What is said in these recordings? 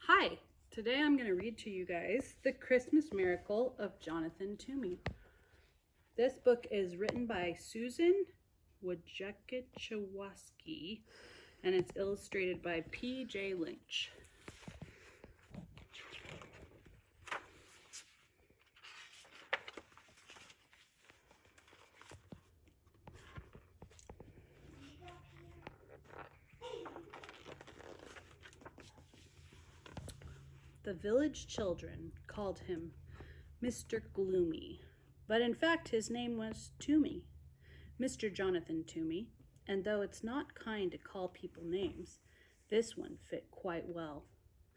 Hi, today I'm going to read to you guys The Christmas Miracle of Jonathan Toomey. This book is written by Susan Wojciechowski and it's illustrated by P.J. Lynch. The village children called him Mr. Gloomy, but in fact his name was Toomey, Mr. Jonathan Toomey, and though it's not kind to call people names, this one fit quite well.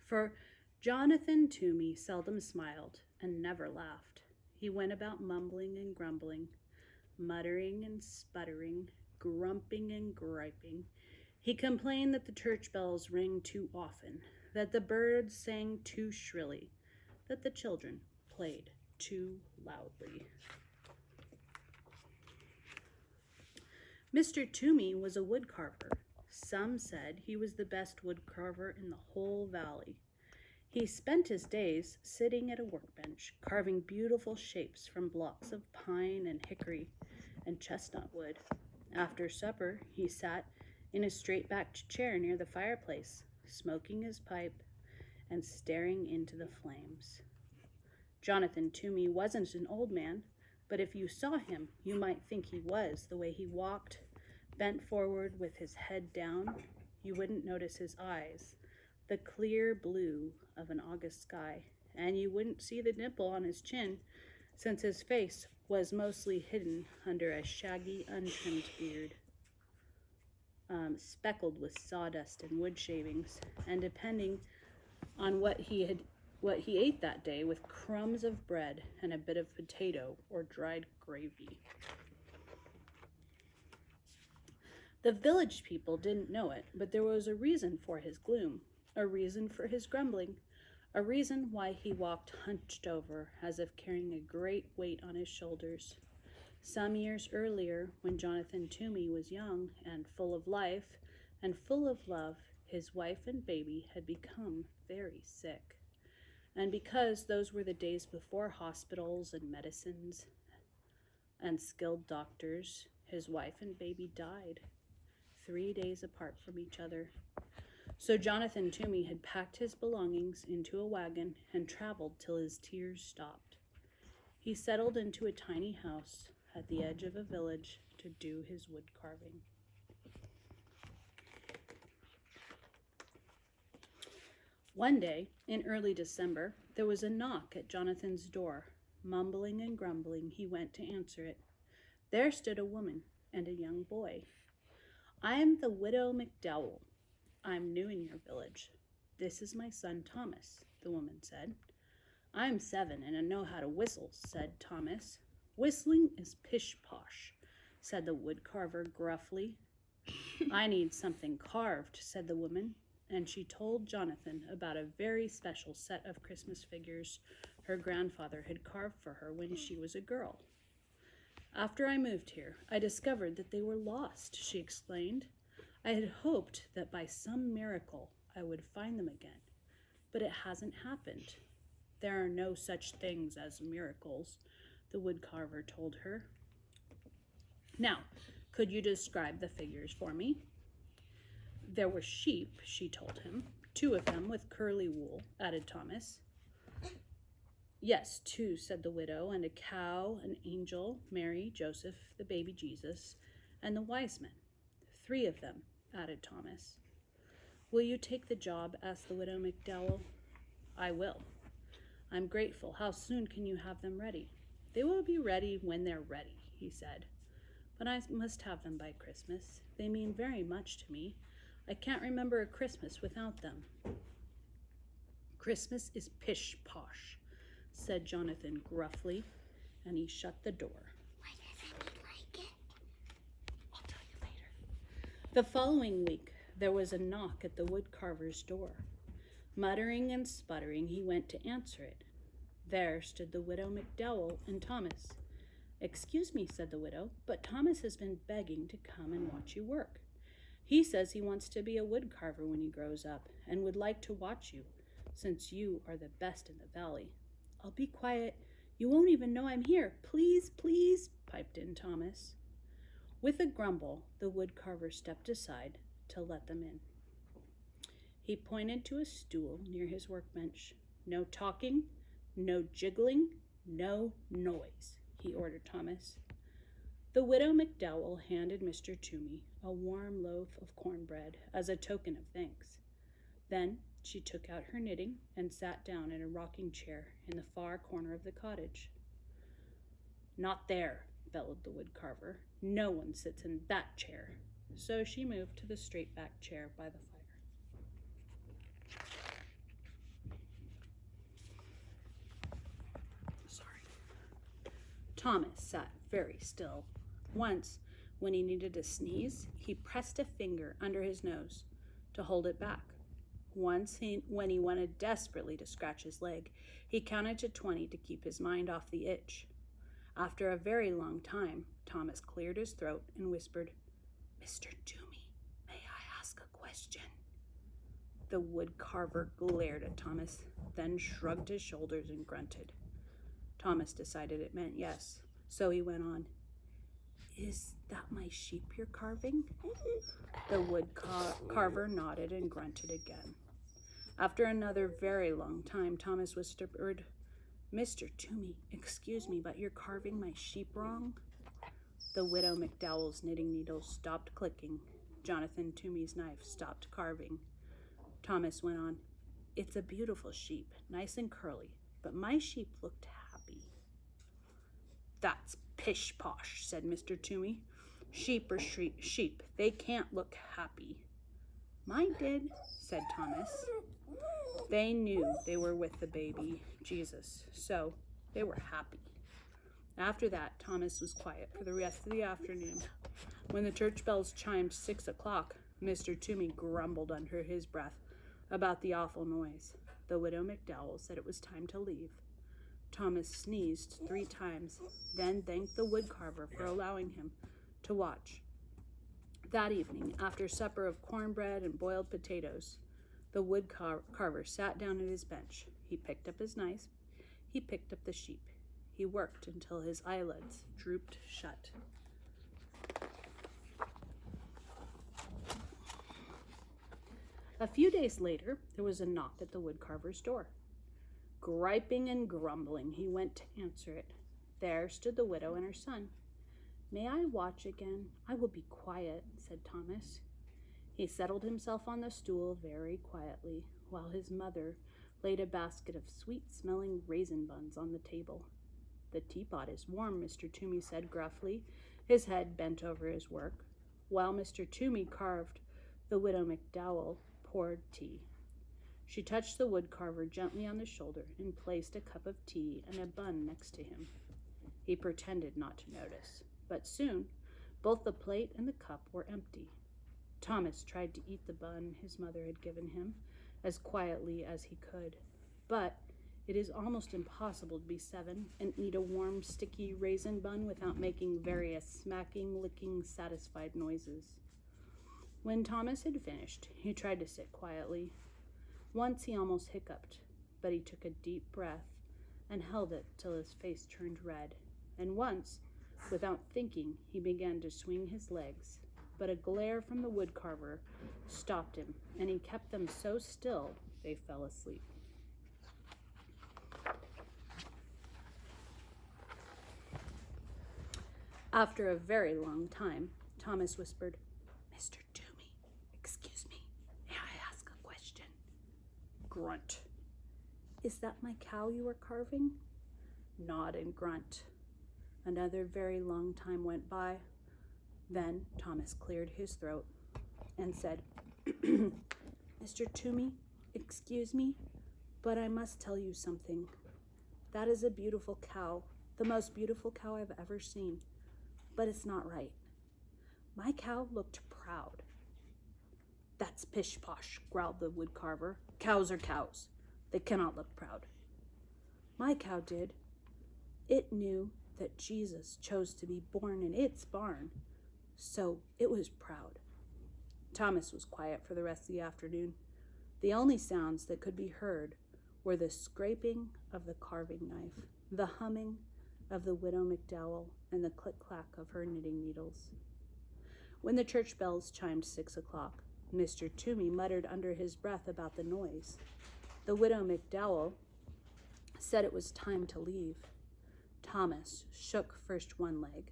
For Jonathan Toomey seldom smiled and never laughed. He went about mumbling and grumbling, muttering and sputtering, grumping and griping. He complained that the church bells rang too often, that the birds sang too shrilly, that the children played too loudly. Mr. Toomey was a woodcarver. Some said he was the best woodcarver in the whole valley. He spent his days sitting at a workbench, carving beautiful shapes from blocks of pine and hickory and chestnut wood. After supper, he sat in a straight-backed chair near the fireplace, smoking his pipe and staring into the flames. Jonathan Toomey wasn't an old man, but if you saw him, you might think he was, the way he walked, bent forward with his head down. You wouldn't notice his eyes, the clear blue of an August sky, and you wouldn't see the dimple on his chin, since his face was mostly hidden under a shaggy, untrimmed beard, speckled with sawdust and wood shavings, and depending on what he ate that day, with crumbs of bread and a bit of potato or dried gravy. The village people didn't know it, but there was a reason for his gloom, a reason for his grumbling, a reason why he walked hunched over as if carrying a great weight on his shoulders. Some years earlier, when Jonathan Toomey was young and full of life and full of love, his wife and baby had become very sick. And because those were the days before hospitals and medicines and skilled doctors, his wife and baby died 3 days apart from each other. So Jonathan Toomey had packed his belongings into a wagon and traveled till his tears stopped. He settled into a tiny house at the edge of a village to do his wood carving. One day, in early December, there was a knock at Jonathan's door. Mumbling and grumbling, he went to answer it. There stood a woman and a young boy. "I am the widow McDowell. I'm new in your village. This is my son Thomas," the woman said. "I'm 7 and I know how to whistle," said Thomas. "Whistling is pish-posh," said the woodcarver gruffly. "I need something carved," said the woman, and she told Jonathan about a very special set of Christmas figures her grandfather had carved for her when she was a girl. "After I moved here, I discovered that they were lost," she explained. "I had hoped that by some miracle I would find them again, but it hasn't happened." "There are no such things as miracles," the woodcarver told her. "Now, could you describe the figures for me?" "There were sheep," she told him. "2 of them with curly wool," added Thomas. "Yes, 2, said the widow, "and a cow, an angel, Mary, Joseph, the baby Jesus, and the wise men." 3 of them, added Thomas. "Will you take the job?" asked the widow McDowell. "I will." "I'm grateful. How soon can you have them ready?" "They will be ready when they're ready," he said. "But I must have them by Christmas. They mean very much to me. I can't remember a Christmas without them." "Christmas is pish-posh," said Jonathan gruffly, and he shut the door. Why doesn't he like it? I'll tell you later. The following week, there was a knock at the woodcarver's door. Muttering and sputtering, he went to answer it. There stood the widow McDowell and Thomas. "Excuse me," said the widow, "but Thomas has been begging to come and watch you work. He says he wants to be a wood carver when he grows up and would like to watch you, since you are the best in the valley. I'll be quiet. You won't even know I'm here. Please, please, piped in Thomas. With a grumble, the wood carver stepped aside to let them in. He pointed to a stool near his workbench. No talking, no jiggling, no noise, he ordered Thomas. The widow McDowell handed Mr. Toomey a warm loaf of cornbread as a token of thanks. Then she took out her knitting and sat down in a rocking chair in the far corner of the cottage. Not there, bellowed the wood carver. No one sits in that chair. So she moved to the straight-backed chair by the fire. Thomas sat very still. Once, when he needed to sneeze, he pressed a finger under his nose to hold it back. Once, when he wanted desperately to scratch his leg, he counted to 20 to keep his mind off the itch. After a very long time, Thomas cleared his throat and whispered, "Mr. Toomey, may I ask a question?" The wood carver glared at Thomas, then shrugged his shoulders and grunted. Thomas decided it meant yes, so he went on. "Is that my sheep you're carving?" The wood carver nodded and grunted again. After another very long time, Thomas whispered, "Mr. Toomey, excuse me, but you're carving my sheep wrong?" The widow McDowell's knitting needles stopped clicking. Jonathan Toomey's knife stopped carving. Thomas went on, "It's a beautiful sheep, nice and curly, but my sheep looked happy." "That's pish-posh," said Mr. Toomey. "Sheep are sheep. They can't look happy." "Mine did," said Thomas. They knew they were with the baby, Jesus, so they were happy. After that, Thomas was quiet for the rest of the afternoon. When the church bells chimed 6 o'clock, Mr. Toomey grumbled under his breath about the awful noise. The widow McDowell said it was time to leave. Thomas sneezed 3 times, then thanked the wood carver for allowing him to watch. That evening, after supper of cornbread and boiled potatoes, the wood carver sat down at his bench. He picked up his knife. He picked up the sheep. He worked until his eyelids drooped shut. A few days later, there was a knock at the wood carver's door. Griping and grumbling, he went to answer it. There stood the widow and her son. "May I watch again? I will be quiet," said Thomas. He settled himself on the stool very quietly, while his mother laid a basket of sweet-smelling raisin buns on the table. "The teapot is warm," Mr. Toomey said gruffly, his head bent over his work. While Mr. Toomey carved, the widow McDowell poured tea. She touched the wood carver gently on the shoulder and placed a cup of tea and a bun next to him. He pretended not to notice, but soon both the plate and the cup were empty. Thomas tried to eat the bun his mother had given him as quietly as he could, but it is almost impossible to be 7 and eat a warm, sticky raisin bun without making various smacking, licking, satisfied noises. When Thomas had finished, he tried to sit quietly. Once he almost hiccuped, but he took a deep breath and held it till his face turned red. And once, without thinking, he began to swing his legs, but a glare from the wood carver stopped him, and he kept them so still they fell asleep. After a very long time, Thomas whispered, "Mr. Toomey, excuse me, may I ask a question?" Grunt. "Is that my cow you are carving?" Nod and grunt. Another very long time went by. Then Thomas cleared his throat and said, "Mr. Toomey, excuse me, but I must tell you something. That is a beautiful cow, the most beautiful cow I've ever seen, but it's not right. My cow looked proud." "That's pish-posh," growled the wood carver. "Cows are cows. They cannot look proud." "My cow did. It knew that Jesus chose to be born in its barn, so it was proud." Thomas was quiet for the rest of the afternoon. The only sounds that could be heard were the scraping of the carving knife, the humming of the widow McDowell, and the click-clack of her knitting needles. When the church bells chimed 6 o'clock, Mr. Toomey muttered under his breath about the noise. The widow McDowell said it was time to leave. Thomas shook first one leg,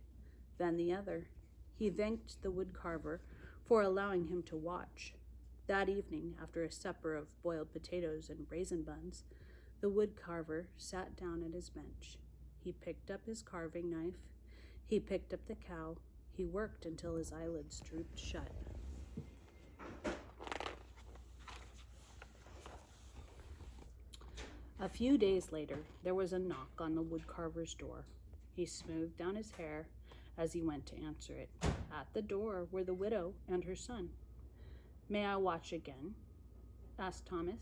then the other. He thanked the woodcarver for allowing him to watch. That evening, after a supper of boiled potatoes and raisin buns, the woodcarver sat down at his bench. He picked up his carving knife. He picked up the cow. He worked until his eyelids drooped shut. A few days later, there was a knock on the woodcarver's door. He smoothed down his hair as he went to answer it. At the door were the widow and her son. "May I watch again?" asked Thomas.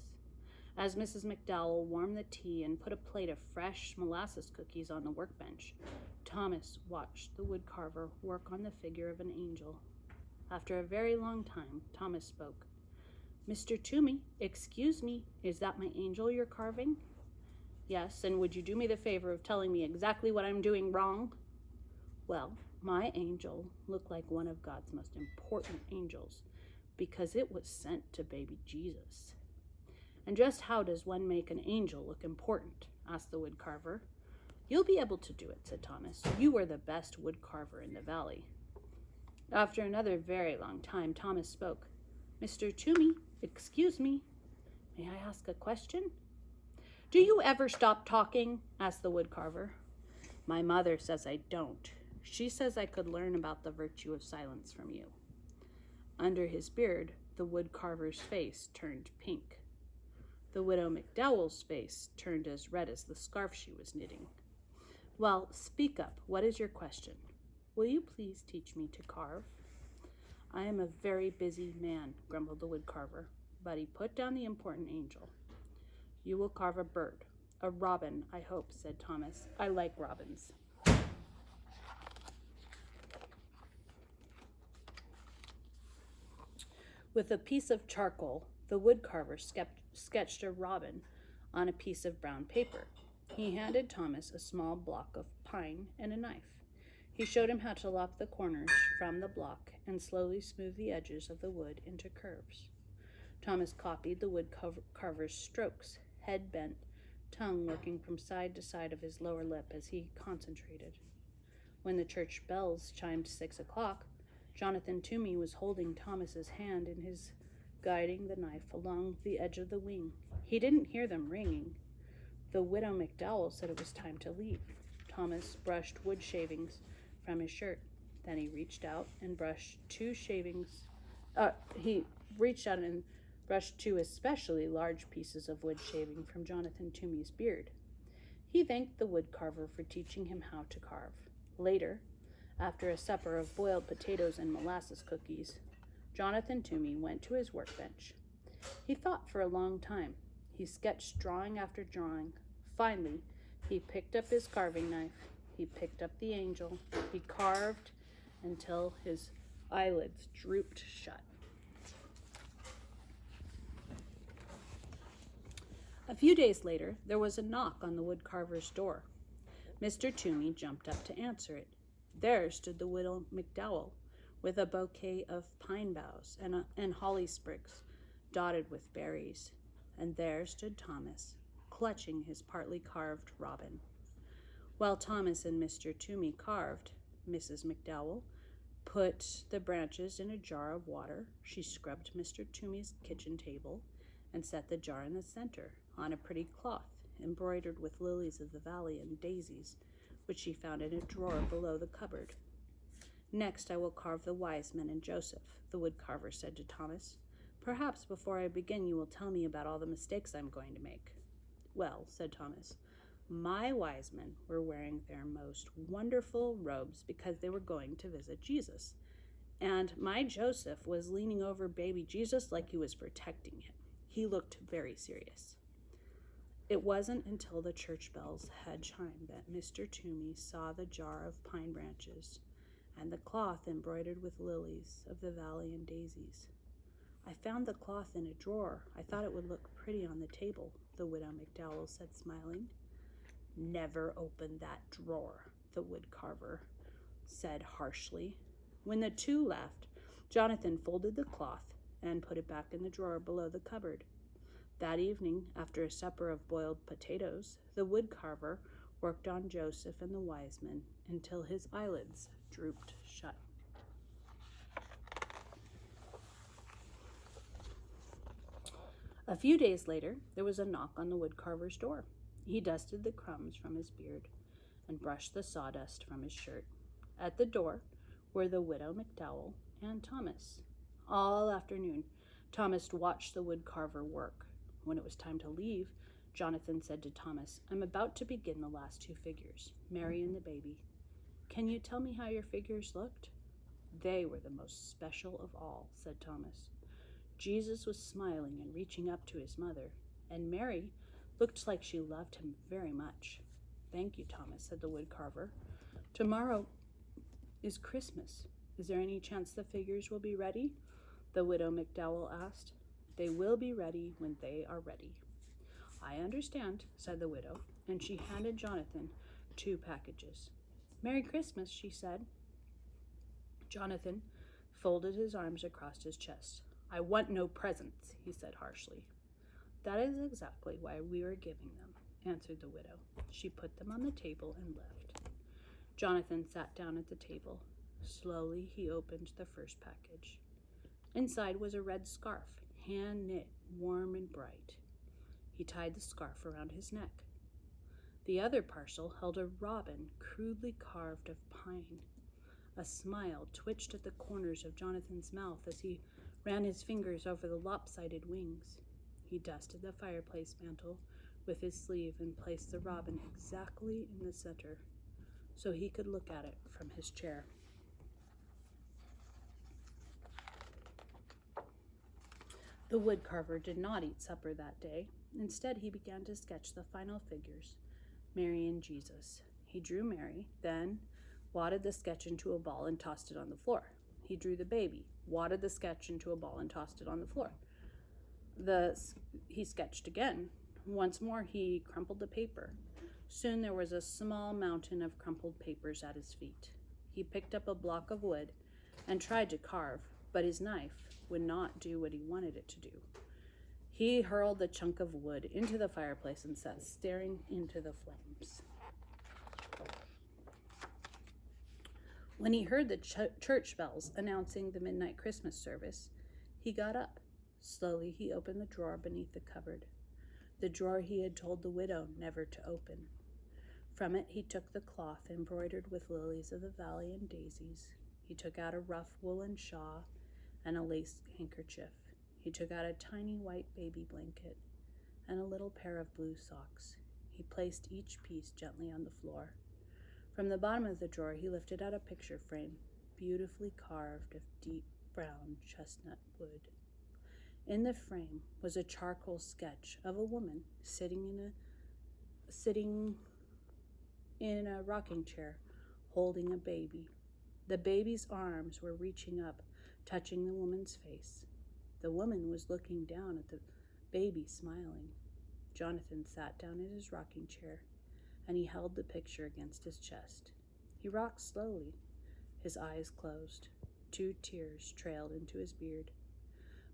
As Mrs. McDowell warmed the tea and put a plate of fresh molasses cookies on the workbench, Thomas watched the woodcarver work on the figure of an angel. After a very long time, Thomas spoke. "Mr. Toomey, excuse me, is that my angel you're carving?" "Yes, and would you do me the favor of telling me exactly what I'm doing wrong?" "Well, my angel looked like one of God's most important angels because it was sent to baby Jesus." "And just how does one make an angel look important?" asked the woodcarver. "You'll be able to do it," said Thomas. "You are the best woodcarver in the valley." After another very long time, Thomas spoke. "Mr. Toomey, excuse me. May I ask a question?" "Do you ever stop talking?" asked the woodcarver. "My mother says I don't. She says I could learn about the virtue of silence from you." Under his beard, the woodcarver's face turned pink. The widow McDowell's face turned as red as the scarf she was knitting. "Well, speak up. What is your question? Will you please teach me to carve?" "I am a very busy man," grumbled the woodcarver, but he put down the important angel. "You will carve a bird. A robin, I hope," said Thomas. "I like robins." With a piece of charcoal, the woodcarver sketched a robin on a piece of brown paper. He handed Thomas a small block of pine and a knife. He showed him how to lop the corners from the block and slowly smooth the edges of the wood into curves. Thomas copied the woodcarver's strokes, head bent, tongue working from side to side of his lower lip as he concentrated. When the church bells chimed 6 o'clock, Jonathan Toomey was holding Thomas's hand in his, guiding the knife along the edge of the wing. He didn't hear them ringing. The widow McDowell said it was time to leave. Thomas brushed wood shavings from his shirt. Then he reached out and brushed two especially large pieces of wood shaving from Jonathan Toomey's beard. He thanked the woodcarver for teaching him how to carve. Later, after a supper of boiled potatoes and molasses cookies, Jonathan Toomey went to his workbench. He thought for a long time. He sketched drawing after drawing. Finally, he picked up his carving knife. He picked up the angel. He carved until his eyelids drooped shut. A few days later, there was a knock on the woodcarver's door. Mr. Toomey jumped up to answer it. There stood the widow McDowell with a bouquet of pine boughs and holly sprigs dotted with berries. And there stood Thomas, clutching his partly carved robin. While Thomas and Mr. Toomey carved, Mrs. McDowell put the branches in a jar of water. She scrubbed Mr. Toomey's kitchen table and set the jar in the center on a pretty cloth embroidered with lilies of the valley and daisies, which she found in a drawer below the cupboard. "Next I will carve the wise men and Joseph," the woodcarver said to Thomas. "Perhaps before I begin you will tell me about all the mistakes I'm going to make." "Well," said Thomas, "my wise men were wearing their most wonderful robes because they were going to visit Jesus. And my Joseph was leaning over baby Jesus like he was protecting him. He looked very serious." It wasn't until the church bells had chimed that Mr. Toomey saw the jar of pine branches and the cloth embroidered with lilies of the valley and daisies. I found the cloth in a drawer. I thought it would look pretty on the table, the widow McDowell said, smiling. Never open that drawer, the wood carver said harshly. When the two left, Jonathan folded the cloth and put it back in the drawer below the cupboard. That evening, after a supper of boiled potatoes, the wood carver worked on Joseph and the wise men until his eyelids drooped shut. A few days later, there was a knock on the woodcarver's door. He dusted the crumbs from his beard and brushed the sawdust from his shirt. At the door were the widow McDowell and Thomas. All afternoon, Thomas watched the woodcarver work. When it was time to leave, Jonathan said to Thomas, I'm about to begin the last two figures, Mary and the baby. Can you tell me how your figures looked? They were the most special of all, said Thomas. Jesus was smiling and reaching up to his mother, and Mary looked like she loved him very much. Thank you, Thomas, said the woodcarver. Tomorrow is Christmas. Is there any chance the figures will be ready? The widow McDowell asked. They will be ready when they are ready. I understand, said the widow, and she handed Jonathan 2 packages. Merry Christmas, she said. Jonathan folded his arms across his chest. I want no presents, he said harshly. That is exactly why we are giving them, answered the widow. She put them on the table and left. Jonathan sat down at the table. Slowly he opened the first package. Inside was a red scarf, hand-knit, warm and bright. He tied the scarf around his neck. The other parcel held a robin crudely carved of pine. A smile twitched at the corners of Jonathan's mouth as he ran his fingers over the lopsided wings. He dusted the fireplace mantel with his sleeve and placed the robin exactly in the center so he could look at it from his chair. The woodcarver did not eat supper that day. Instead, he began to sketch the final figures, Mary and Jesus. He drew Mary, then wadded the sketch into a ball and tossed it on the floor. He drew the baby, wadded the sketch into a ball and tossed it on the floor. He sketched again. Once more, he crumpled the paper. Soon there was a small mountain of crumpled papers at his feet. He picked up a block of wood and tried to carve, but his knife would not do what he wanted it to do. He hurled the chunk of wood into the fireplace and sat staring into the flames. When he heard the church bells announcing the midnight Christmas service, he got up. Slowly he opened the drawer beneath the cupboard, the drawer he had told the widow never to open. From it he took the cloth embroidered with lilies of the valley and daisies. He took out a rough woolen shawl and a lace handkerchief. He took out a tiny white baby blanket and a little pair of blue socks. He placed each piece gently on the floor. From the bottom of the drawer, he lifted out a picture frame, beautifully carved of deep brown chestnut wood. In the frame was a charcoal sketch of a woman sitting in a rocking chair, holding a baby. The baby's arms were reaching up, touching the woman's face. The woman was looking down at the baby, smiling. Jonathan sat down in his rocking chair, and he held the picture against his chest. He rocked slowly, his eyes closed. 2 tears trailed into his beard.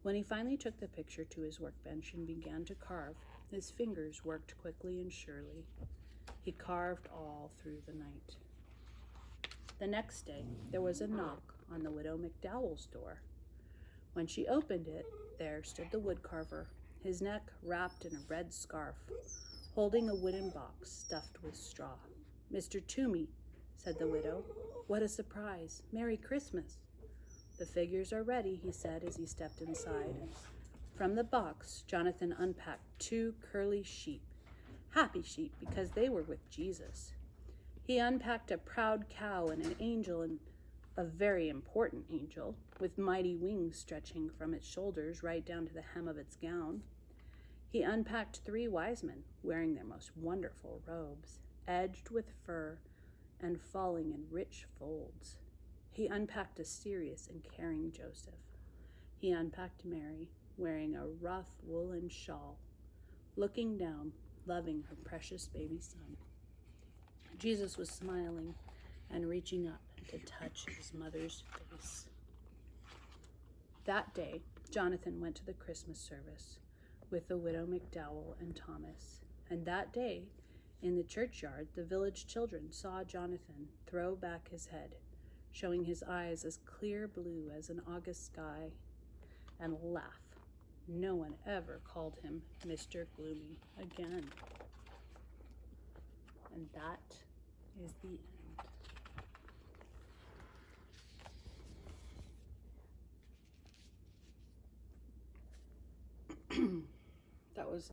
When he finally took the picture to his workbench and began to carve, his fingers worked quickly and surely. He carved all through the night. The next day, there was a knock on the widow McDowell's door. When she opened it, there stood the woodcarver, his neck wrapped in a red scarf, holding a wooden box stuffed with straw. Mr. Toomey, said the widow. What a surprise. Merry Christmas. The figures are ready, he said as he stepped inside. From the box, Jonathan unpacked 2 curly sheep, happy sheep because they were with Jesus. He unpacked a proud cow and an angel, and a very important angel, with mighty wings stretching from its shoulders right down to the hem of its gown. He unpacked 3 wise men, wearing their most wonderful robes, edged with fur and falling in rich folds. He unpacked a serious and caring Joseph. He unpacked Mary, wearing a rough woolen shawl, looking down, loving her precious baby son. Jesus was smiling and reaching up to touch his mother's face. That day, Jonathan went to the Christmas service with the widow McDowell and Thomas. And that day, in the churchyard, the village children saw Jonathan throw back his head, showing his eyes as clear blue as an August sky, and laugh. No one ever called him Mr. Gloomy again. And that is the end.